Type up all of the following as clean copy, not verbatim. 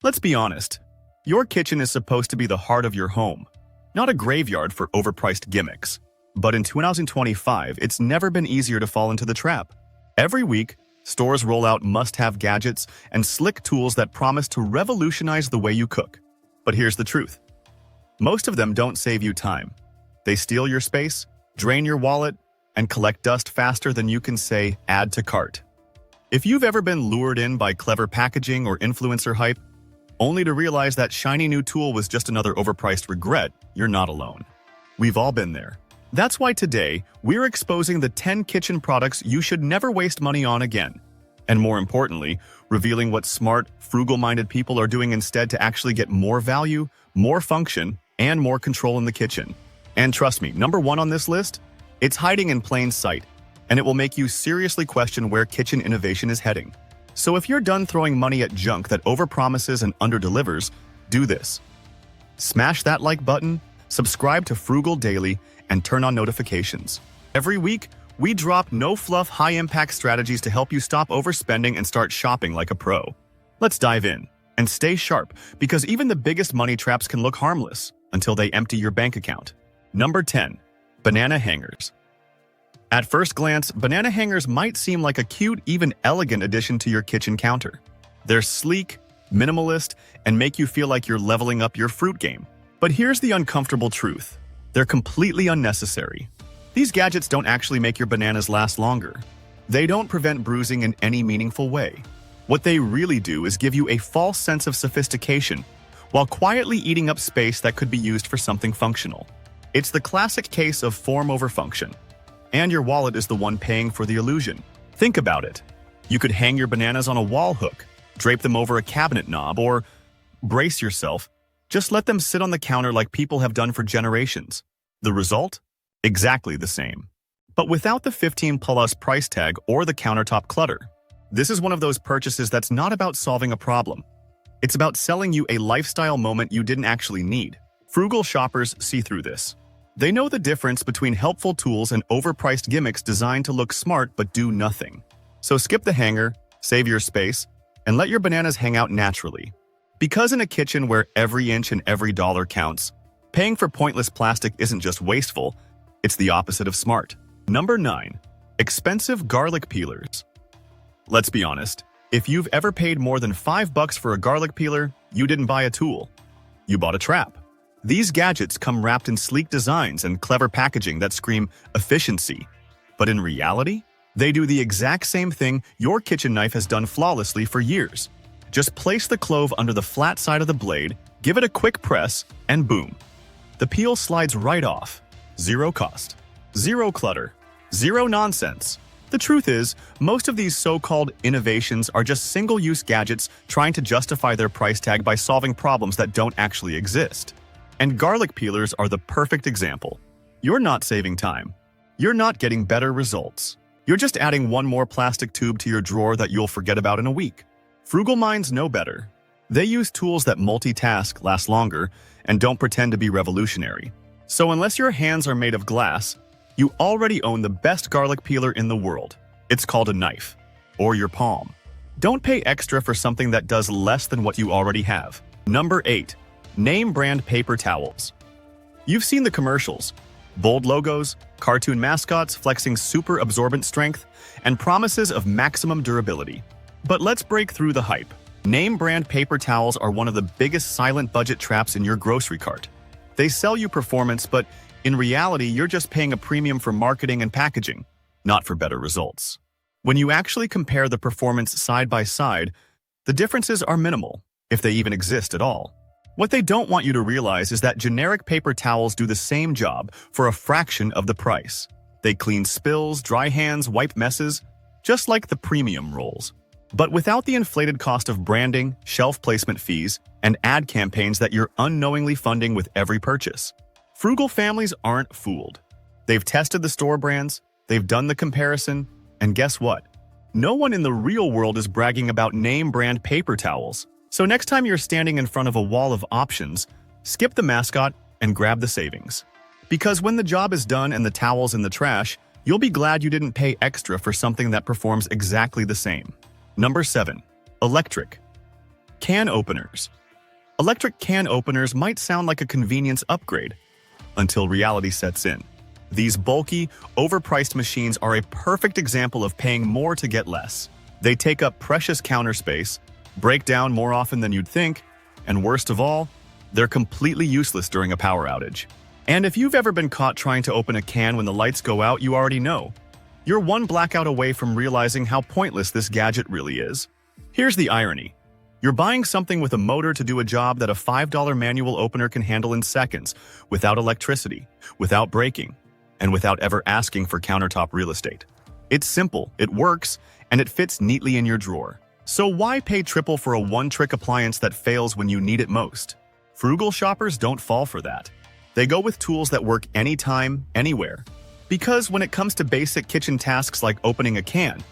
Let's be honest. Your kitchen is supposed to be the heart of your home, not a graveyard for overpriced gimmicks. But in 2025, it's never been easier to fall into the trap. Every week, stores roll out must-have gadgets and slick tools that promise to revolutionize the way you cook. But here's the truth. Most of them don't save you time. They steal your space, drain your wallet, and collect dust faster than you can say, "add to cart." If you've ever been lured in by clever packaging or influencer hype, only to realize that shiny new tool was just another overpriced regret, you're not alone. We've all been there. That's why today, we're exposing the 10 kitchen products you should never waste money on again. And more importantly, revealing what smart, frugal-minded people are doing instead to actually get more value, more function, and more control in the kitchen. And trust me, number one on this list, it's hiding in plain sight, and it will make you seriously question where kitchen innovation is heading. So if you're done throwing money at junk that overpromises and underdelivers, do this. Smash that like button, subscribe to Frugal Daily, and turn on notifications. Every week, we drop no-fluff, high-impact strategies to help you stop overspending and start shopping like a pro. Let's dive in. And stay sharp, because even the biggest money traps can look harmless until they empty your bank account. Number 10. Banana hangers. At first glance, banana hangers might seem like a cute, even elegant addition to your kitchen counter. They're sleek, minimalist, and make you feel like you're leveling up your fruit game. But here's the uncomfortable truth. They're completely unnecessary. These gadgets don't actually make your bananas last longer. They don't prevent bruising in any meaningful way. What they really do is give you a false sense of sophistication, while quietly eating up space that could be used for something functional. It's the classic case of form over function. And your wallet is the one paying for the illusion. Think about it. You could hang your bananas on a wall hook, drape them over a cabinet knob, or, brace yourself, just let them sit on the counter like people have done for generations. The result? Exactly the same. But without the 15+ price tag or the countertop clutter. This is one of those purchases that's not about solving a problem. It's about selling you a lifestyle moment you didn't actually need. Frugal shoppers see through this. They know the difference between helpful tools and overpriced gimmicks designed to look smart but do nothing. So skip the hanger, save your space, and let your bananas hang out naturally. Because in a kitchen where every inch and every dollar counts, paying for pointless plastic isn't just wasteful, it's the opposite of smart. Number 9. Expensive garlic peelers. Let's be honest, if you've ever paid more than $5 for a garlic peeler, you didn't buy a tool. You bought a trap. These gadgets come wrapped in sleek designs and clever packaging that scream efficiency. But in reality, they do the exact same thing your kitchen knife has done flawlessly for years. Just place the clove under the flat side of the blade, give it a quick press, and boom. The peel slides right off. Zero cost. Zero clutter. Zero nonsense. The truth is, most of these so-called innovations are just single-use gadgets trying to justify their price tag by solving problems that don't actually exist. And garlic peelers are the perfect example. You're not saving time. You're not getting better results. You're just adding one more plastic tube to your drawer that you'll forget about in a week. Frugal minds know better. They use tools that multitask, last longer, and don't pretend to be revolutionary. So unless your hands are made of glass, you already own the best garlic peeler in the world. It's called a knife, or your palm. Don't pay extra for something that does less than what you already have. Number 8. Name brand paper towels. You've seen the commercials. Bold logos, cartoon mascots flexing super absorbent strength, and promises of maximum durability. But let's break through the hype. Name brand paper towels are one of the biggest silent budget traps in your grocery cart. They sell you performance, but in reality, you're just paying a premium for marketing and packaging, not for better results. When you actually compare the performance side by side, the differences are minimal, if they even exist at all. What they don't want you to realize is that generic paper towels do the same job for a fraction of the price. They clean spills, dry hands, wipe messes, just like the premium rolls. But without the inflated cost of branding, shelf placement fees, and ad campaigns that you're unknowingly funding with every purchase. Frugal families aren't fooled. They've tested the store brands, they've done the comparison, and guess what? No one in the real world is bragging about name brand paper towels. So next time you're standing in front of a wall of options, skip the mascot and grab the savings. Because when the job is done and the towel's in the trash, you'll be glad you didn't pay extra for something that performs exactly the same. Number 7. Electric. Can openers. Electric can openers might sound like a convenience upgrade until reality sets in. These bulky, overpriced machines are a perfect example of paying more to get less. They take up precious counter space, break down more often than you'd think, and worst of all, they're completely useless during a power outage. And if you've ever been caught trying to open a can when the lights go out, you already know. You're one blackout away from realizing how pointless this gadget really is. Here's the irony. You're buying something with a motor to do a job that a $5 manual opener can handle in seconds, without electricity, without braking, and without ever asking for countertop real estate. It's simple, it works, and it fits neatly in your drawer. So why pay triple for a one-trick appliance that fails when you need it most? Frugal shoppers don't fall for that. They go with tools that work anytime, anywhere. Because when it comes to basic kitchen tasks like opening a can,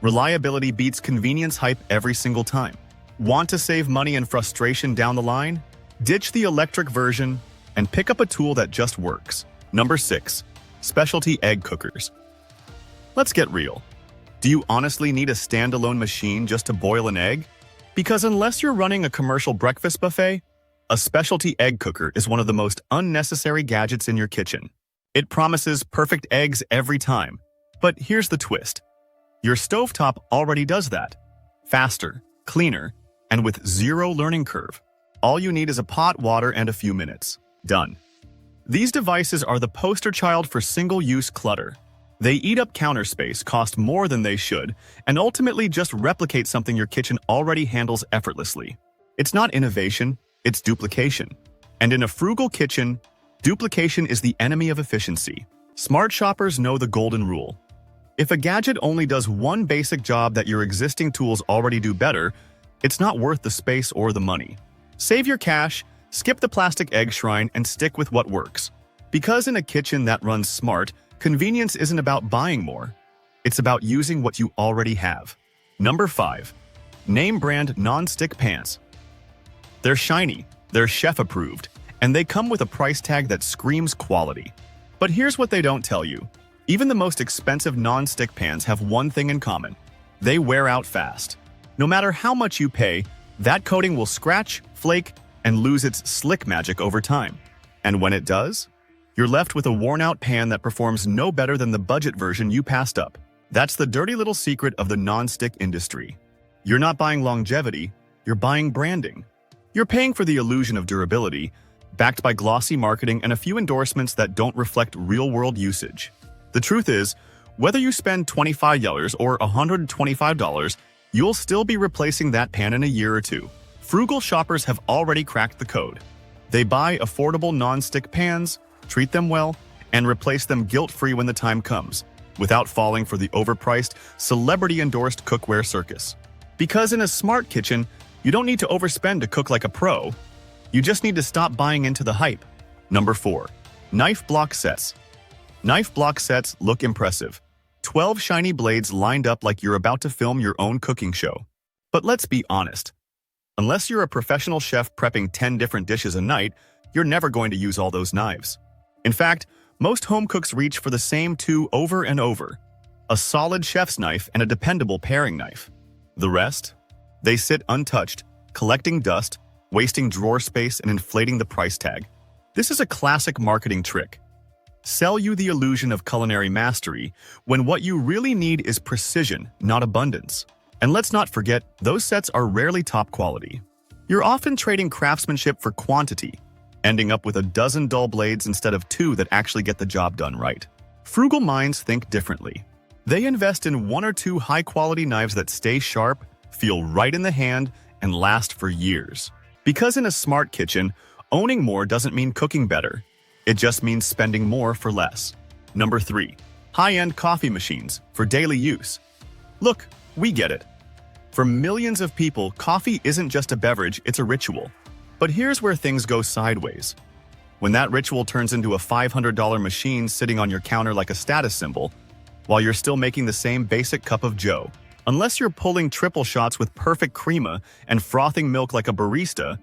reliability beats convenience hype every single time. Want to save money and frustration down the line? Ditch the electric version and pick up a tool that just works. Number 6. Specialty egg cookers. Let's get real. Do you honestly need a standalone machine just to boil an egg? Because unless you're running a commercial breakfast buffet, a specialty egg cooker is one of the most unnecessary gadgets in your kitchen. It promises perfect eggs every time. But here's the twist. Your stovetop already does that. Faster, cleaner, and with zero learning curve. All you need is a pot, water, and a few minutes. Done. These devices are the poster child for single-use clutter. They eat up counter space, cost more than they should, and ultimately just replicate something your kitchen already handles effortlessly. It's not innovation, it's duplication. And in a frugal kitchen, duplication is the enemy of efficiency. Smart shoppers know the golden rule. If a gadget only does one basic job that your existing tools already do better, it's not worth the space or the money. Save your cash, skip the plastic egg shrine, and stick with what works. Because in a kitchen that runs smart, convenience isn't about buying more. It's about using what you already have. Number 5. Name brand non-stick pans. They're shiny, they're chef-approved, and they come with a price tag that screams quality. But here's what they don't tell you. Even the most expensive non-stick pans have one thing in common. They wear out fast. No matter how much you pay, that coating will scratch, flake, and lose its slick magic over time. And when it does, you're left with a worn-out pan that performs no better than the budget version you passed up. That's the dirty little secret of the non-stick industry. You're not buying longevity, you're buying branding. You're paying for the illusion of durability, backed by glossy marketing and a few endorsements that don't reflect real-world usage. The truth is, whether you spend $25 or $125, you'll still be replacing that pan in a year or two. Frugal shoppers have already cracked the code. They buy affordable non-stick pans, treat them well, and replace them guilt-free when the time comes, without falling for the overpriced, celebrity-endorsed cookware circus. Because in a smart kitchen, you don't need to overspend to cook like a pro. You just need to stop buying into the hype. Number 4. Knife block sets. Knife block sets look impressive. 12 shiny blades lined up like you're about to film your own cooking show. But let's be honest. Unless you're a professional chef prepping 10 different dishes a night, you're never going to use all those knives. In fact, most home cooks reach for the same two over and over: a solid chef's knife and a dependable paring knife. The rest? They sit untouched, collecting dust, wasting drawer space, and inflating the price tag. This is a classic marketing trick. Sell you the illusion of culinary mastery when what you really need is precision, not abundance. And let's not forget, those sets are rarely top quality. You're often trading craftsmanship for quantity, ending up with a dozen dull blades instead of 2 that actually get the job done right. Frugal minds think differently. They invest in 1 or 2 high-quality knives that stay sharp, feel right in the hand, and last for years. Because in a smart kitchen, owning more doesn't mean cooking better. It just means spending more for less. Number 3. High-end coffee machines for daily use. Look, we get it. For millions of people, coffee isn't just a beverage, it's a ritual. But here's where things go sideways. When that ritual turns into a $500 machine sitting on your counter like a status symbol, while you're still making the same basic cup of joe. Unless you're pulling triple shots with perfect crema and frothing milk like a barista,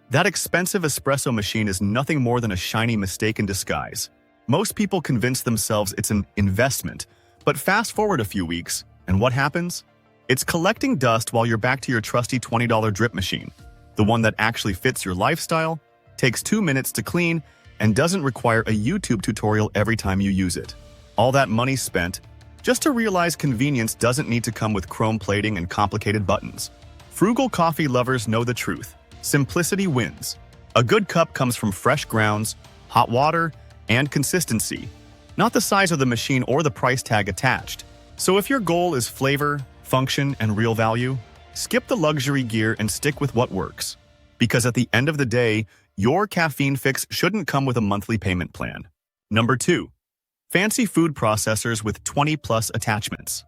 that expensive espresso machine is nothing more than a shiny mistake in disguise. Most people convince themselves it's an investment, but fast forward a few weeks, and what happens? It's collecting dust while you're back to your trusty $20 drip machine, the one that actually fits your lifestyle, takes 2 minutes to clean, and doesn't require a YouTube tutorial every time you use it. All that money spent just to realize convenience doesn't need to come with chrome plating and complicated buttons. Frugal coffee lovers know the truth. Simplicity wins. A good cup comes from fresh grounds, hot water, and consistency, not the size of the machine or the price tag attached. So if your goal is flavor, function, and real value, skip the luxury gear and stick with what works. Because at the end of the day, your caffeine fix shouldn't come with a monthly payment plan. Number 2. Fancy food processors with 20+ attachments.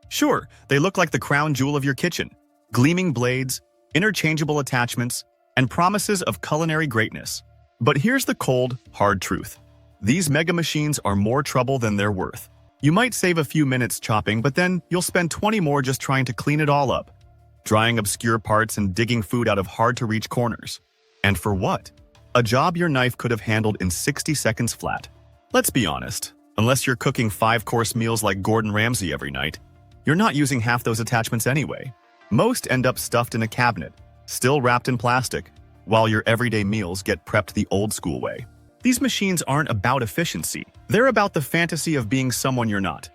Sure, they look like the crown jewel of your kitchen. Gleaming blades, interchangeable attachments, and promises of culinary greatness. But here's the cold, hard truth. These mega machines are more trouble than they're worth. You might save a few minutes chopping, but then you'll spend 20 more just trying to clean it all up, drying obscure parts and digging food out of hard-to-reach corners. And for what? A job your knife could have handled in 60 seconds flat. Let's be honest, unless you're cooking 5-course meals like Gordon Ramsay every night, you're not using half those attachments anyway. Most end up stuffed in a cabinet, still wrapped in plastic, while your everyday meals get prepped the old-school way. These machines aren't about efficiency. They're about the fantasy of being someone you're not.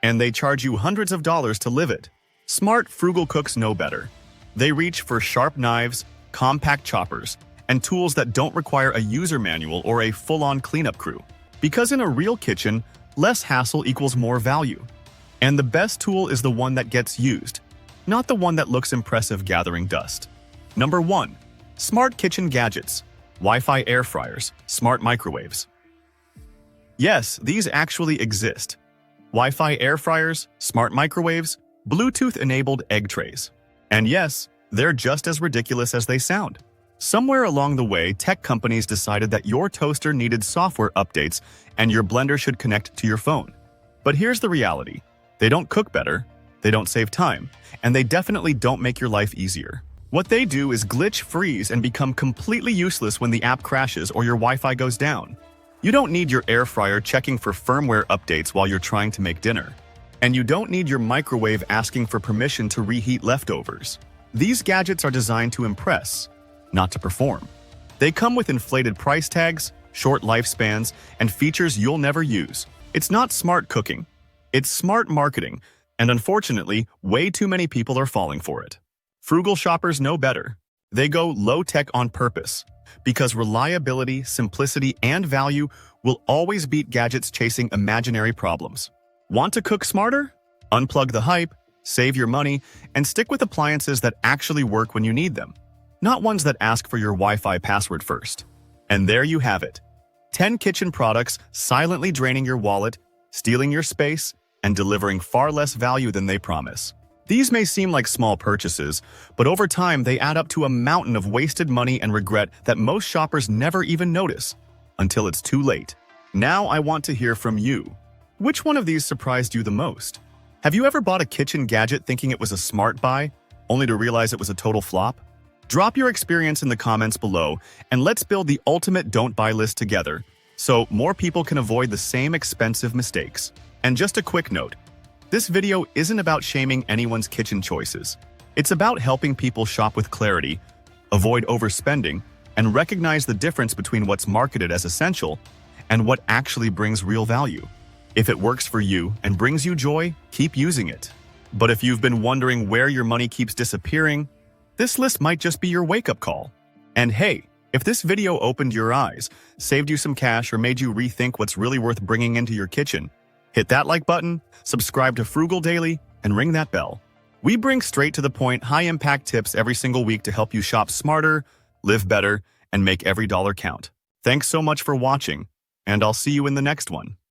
And they charge you hundreds of dollars to live it. Smart, frugal cooks know better. They reach for sharp knives, compact choppers, and tools that don't require a user manual or a full-on cleanup crew. Because in a real kitchen, less hassle equals more value. And the best tool is the one that gets used, not the one that looks impressive gathering dust. Number 1. Smart kitchen gadgets. Wi-Fi air fryers, smart microwaves. Yes, these actually exist. Wi-Fi air fryers, smart microwaves, Bluetooth-enabled egg trays. And yes, they're just as ridiculous as they sound. Somewhere along the way, tech companies decided that your toaster needed software updates and your blender should connect to your phone. But here's the reality. They don't cook better, they don't save time, and they definitely don't make your life easier. What they do is glitch, freeze, and become completely useless when the app crashes or your Wi-Fi goes down. You don't need your air fryer checking for firmware updates while you're trying to make dinner. And you don't need your microwave asking for permission to reheat leftovers. These gadgets are designed to impress, not to perform. They come with inflated price tags, short lifespans, and features you'll never use. It's not smart cooking. It's smart marketing, and unfortunately, way too many people are falling for it. Frugal shoppers know better. They go low-tech on purpose, because reliability, simplicity, and value will always beat gadgets chasing imaginary problems. Want to cook smarter? Unplug the hype, save your money, and stick with appliances that actually work when you need them, not ones that ask for your Wi-Fi password first. And there you have it. 10 kitchen products silently draining your wallet, stealing your space, and delivering far less value than they promise. These may seem like small purchases, but over time they add up to a mountain of wasted money and regret that most shoppers never even notice, until it's too late. Now I want to hear from you. Which one of these surprised you the most? Have you ever bought a kitchen gadget thinking it was a smart buy, only to realize it was a total flop? Drop your experience in the comments below, and let's build the ultimate don't buy list together, so more people can avoid the same expensive mistakes. And just a quick note, this video isn't about shaming anyone's kitchen choices. It's about helping people shop with clarity, avoid overspending, and recognize the difference between what's marketed as essential and what actually brings real value. If it works for you and brings you joy, keep using it. But if you've been wondering where your money keeps disappearing, this list might just be your wake-up call. And hey, if this video opened your eyes, saved you some cash, or made you rethink what's really worth bringing into your kitchen, hit that like button, subscribe to Frugal Daily, and ring that bell. We bring straight-to-the-point, high-impact tips every single week to help you shop smarter, live better, and make every dollar count. Thanks so much for watching, and I'll see you in the next one.